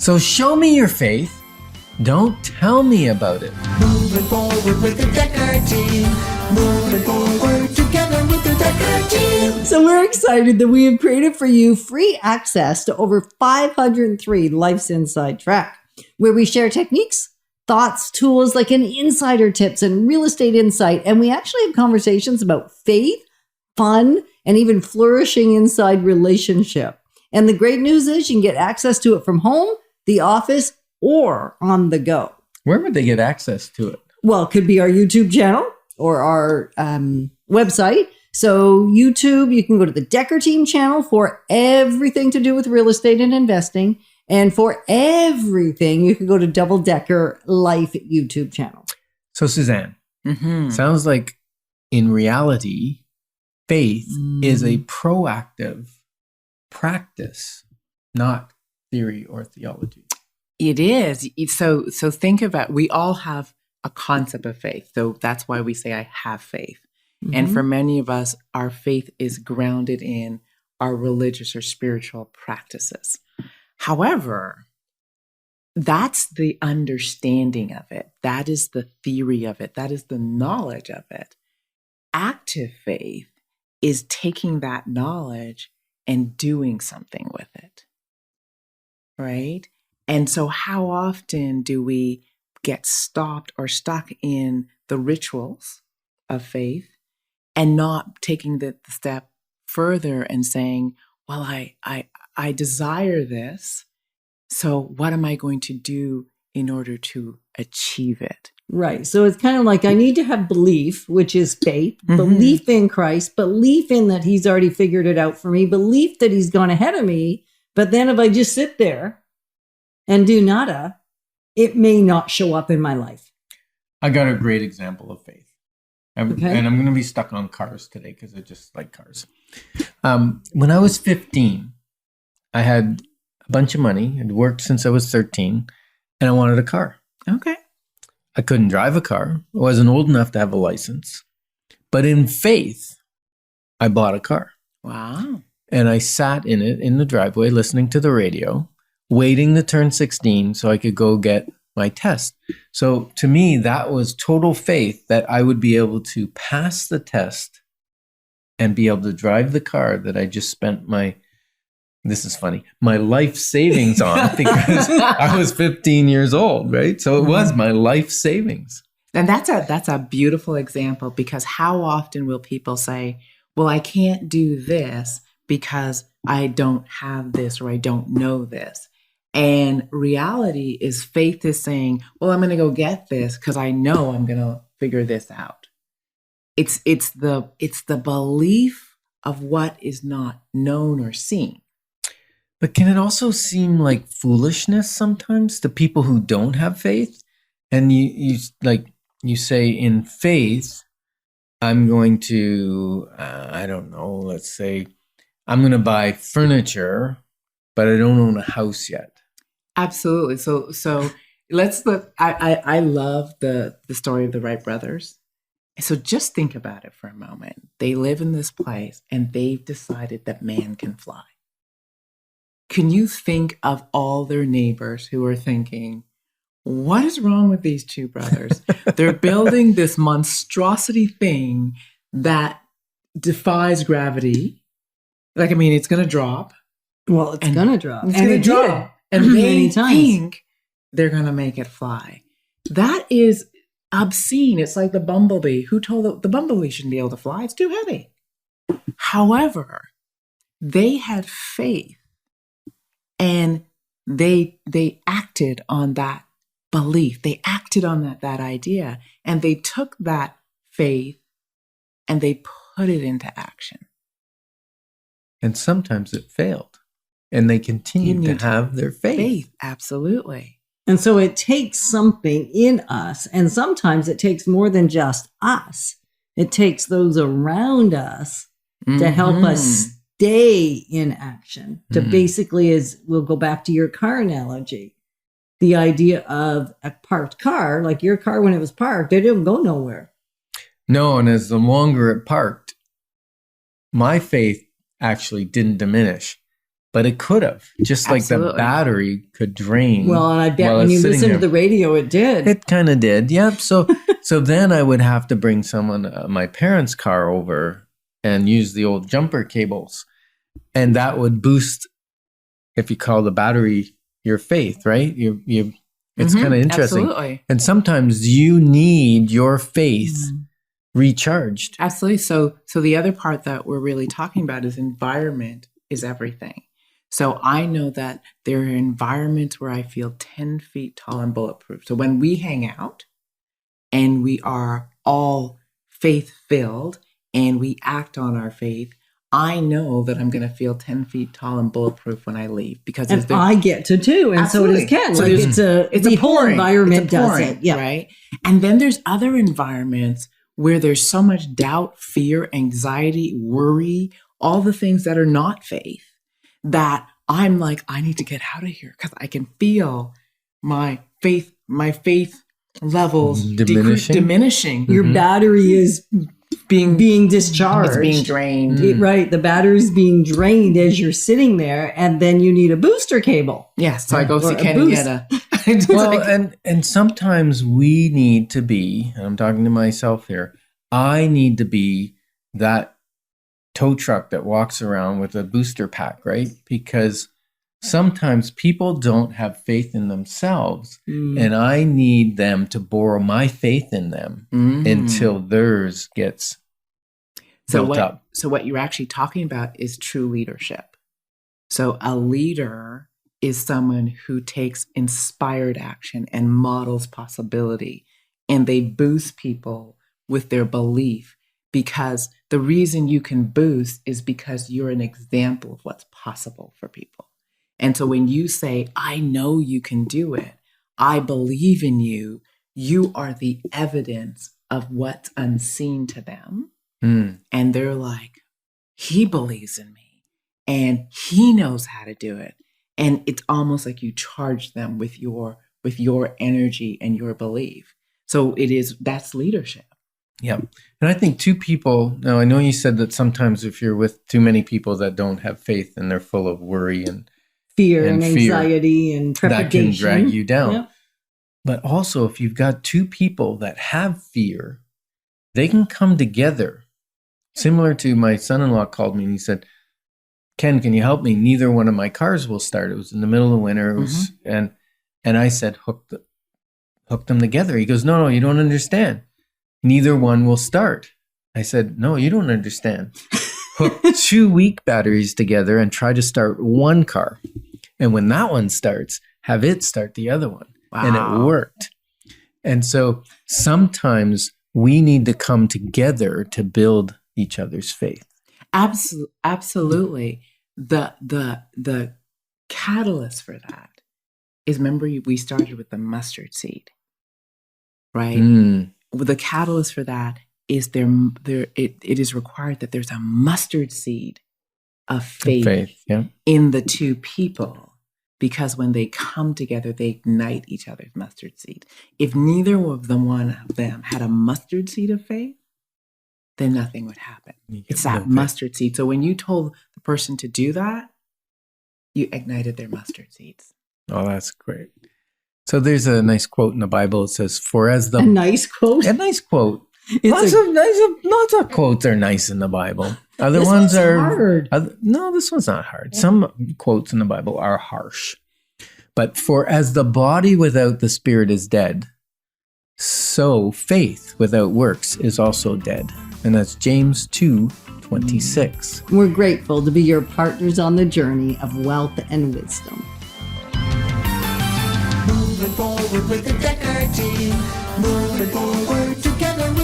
So show me your faith. Don't tell me about it. Moving forward with the Decker team. Moving forward together with the Decker team. So we're excited that we have created for you free access to over 503 Life's Inside Track, where we share techniques, thoughts, tools like an insider tips and real estate insight. And we actually have conversations about faith, fun, and even flourishing inside relationship. And the great news is you can get access to it from home, the office, or on the go. Where would they get access to it? Well, it could be our YouTube channel or our website. So YouTube, you can go to the Decker Team channel for everything to do with real estate and investing. And for everything, you can go to Double Decker Life YouTube channel. So Suzanne, sounds like in reality, faith is a proactive practice, not theory or theology. It is. So think about, we all have a concept of faith. So that's why we say I have faith. And for many of us, our faith is grounded in our religious or spiritual practices. However, that's the understanding of it. That is the theory of it. That is the knowledge of it. Active faith is taking that knowledge and doing something with it. Right? And so how often do we get stopped or stuck in the rituals of faith and not taking the step further and saying, well, I desire this. So what am I going to do in order to achieve it? Right. So it's kind of like I need to have belief, which is faith, belief in Christ, belief in that he's already figured it out for me, belief that he's gone ahead of me. But then if I just sit there and do nada, it may not show up in my life. I got a great example of faith. Okay. And I'm going to be stuck on cars today because I just like cars. When I was 15, I had a bunch of money. I'd worked since I was 13, and I wanted a car. Okay. I couldn't drive a car. I wasn't old enough to have a license. But in faith, I bought a car. Wow. And I sat in it in the driveway listening to the radio, waiting to turn 16 so I could go get my test. So to me, that was total faith that I would be able to pass the test and be able to drive the car that I just spent this is funny, my life savings on because I was 15 years old, right? So it was my life savings. And that's a beautiful example, because how often will people say, well, I can't do this because I don't have this or I don't know this. And reality is faith is saying, well, I'm going to go get this because I know I'm going to figure this out. It's the belief of what is not known or seen. But can it also seem like foolishness sometimes to people who don't have faith? And you say in faith, I'm going to, I don't know, let's say I'm going to buy furniture, but I don't own a house yet. Absolutely. So let's look. I love the story of the Wright brothers. So just think about it for a moment. They live in this place and they've decided that man can fly. Can you think of all their neighbors who are thinking, what is wrong with these two brothers? They're building this monstrosity thing that defies gravity. It's going to drop. Well, it's going to drop. It's going to drop. And they times. think they're going to make it fly. That is obscene. It's like the bumblebee. Who told the bumblebee shouldn't be able to fly? It's too heavy. However, they had faith and they acted on that belief. They acted on that idea, and they took that faith and they put it into action. And sometimes it failed. And they continue to have their faith. Absolutely. And so it takes something in us. And sometimes it takes more than just us. It takes those around us to help us stay in action. To basically, as we'll go back to your car analogy, the idea of a parked car, like your car when it was parked, it didn't go nowhere. No, and as the longer it parked, my faith actually didn't diminish. but it could have. Just like the Absolutely. battery could drain. Well, and I bet while when it's you sitting listened to there. the radio, it did. It kind of did. Yep. So then I would have to bring my parents' car over and use the old jumper cables. And that would boost, if you call the battery your faith, right? It's kind of interesting. Absolutely. And sometimes you need your faith recharged. Absolutely. So the other part that we're really talking about is environment is everything. So I know that there are environments where I feel 10 feet tall and bulletproof. So when we hang out and we are all faith-filled and we act on our faith, I know that I'm going to feel 10 feet tall and bulletproof when I leave. Because And I get to too. And so does Ken. So Like there's- it's the whole pouring. environment It's a does pouring, it. Yeah. Right. And then there's other environments where there's so much doubt, fear, anxiety, worry, all the things that are not faith, that I'm like, I need to get out of here because I can feel my faith levels diminishing. Your battery is being discharged. It's being drained. Right. The battery's being drained as you're sitting there, and then you need a booster cable. Yes. So I go see Or a Ken and boost. get a. Well, and sometimes we need to be, and I'm talking to myself here, I need to be that tow truck that walks around with a booster pack, right? Because sometimes people don't have faith in themselves, and I need them to borrow my faith in them until theirs gets built up. So what you're actually talking about is true leadership. So a leader is someone who takes inspired action and models possibility, and they boost people with their belief, because the reason you can boost is because you're an example of what's possible for people. And so when you say, I know you can do it, I believe in you, you are the evidence of what's unseen to them. And they're like, he believes in me and he knows how to do it. And it's almost like you charge them with your energy and your belief. So that's leadership. Yep. And I think two people, now I know you said that sometimes if you're with too many people that don't have faith and they're full of worry and Fear and anxiety and trepidation. that can drag you down. Yep. But also if you've got two people that have fear, they can come together. Similar to my son-in-law called me and he said, Ken, can you help me? Neither one of my cars will start. It was in the middle of winter. It was, and I said, hook them together. He goes, no, you don't understand. Neither one will start. I said, no, you don't understand. Hook 2 weak batteries together and try to start one car. And when that one starts, have it start the other one. Wow. And it worked. And so sometimes we need to come together to build each other's faith. Absolutely. The catalyst for that is, remember, we started with the mustard seed, right? The catalyst for that is it is required that there's a mustard seed of faith in the two people, because when they come together, they ignite each other's mustard seed. If neither of one of them had a mustard seed of faith, then nothing would happen. It's that mustard seed. So when you told the person to do that, you ignited their mustard seeds. Oh, that's great. So there's a nice quote in the Bible. It says, a nice quote. A nice quote. Lots of quotes are nice in the Bible. Other This ones one's are hard. No, this one's not hard. Some quotes in the Bible are harsh. But for as the body without the spirit is dead, so faith without works is also dead. And that's James 2:26. We're grateful to be your partners on the journey of wealth and wisdom. Moving forward with the Decker team. Moving forward together with